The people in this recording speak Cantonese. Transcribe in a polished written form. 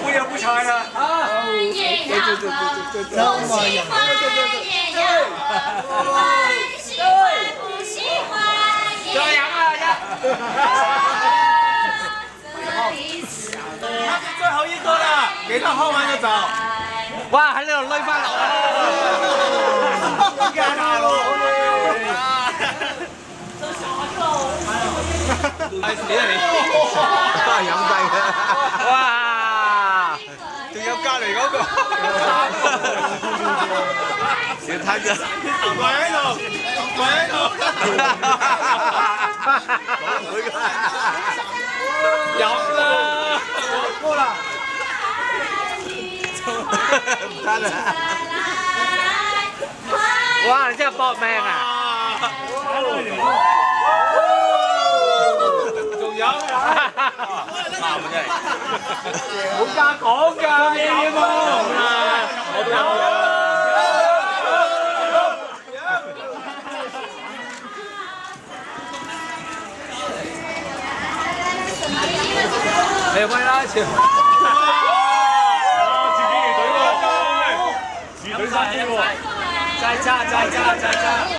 不也不差呀。这样啊呀！他是最後一個啦，幾多號玩就走。哇！喺呢度攆翻落啊！好驚大佬！係死啊你！都係飲醉嘅。哇！仲有隔離嗰個。小攤啫。跪喺度，跪喺度。飲啦！過啦！唔得啦！哇！你真係搏命啊！仲有啱真係，冇加講㗎，你有冇？你威啦！自己隊喎，自隊3支喎，再加！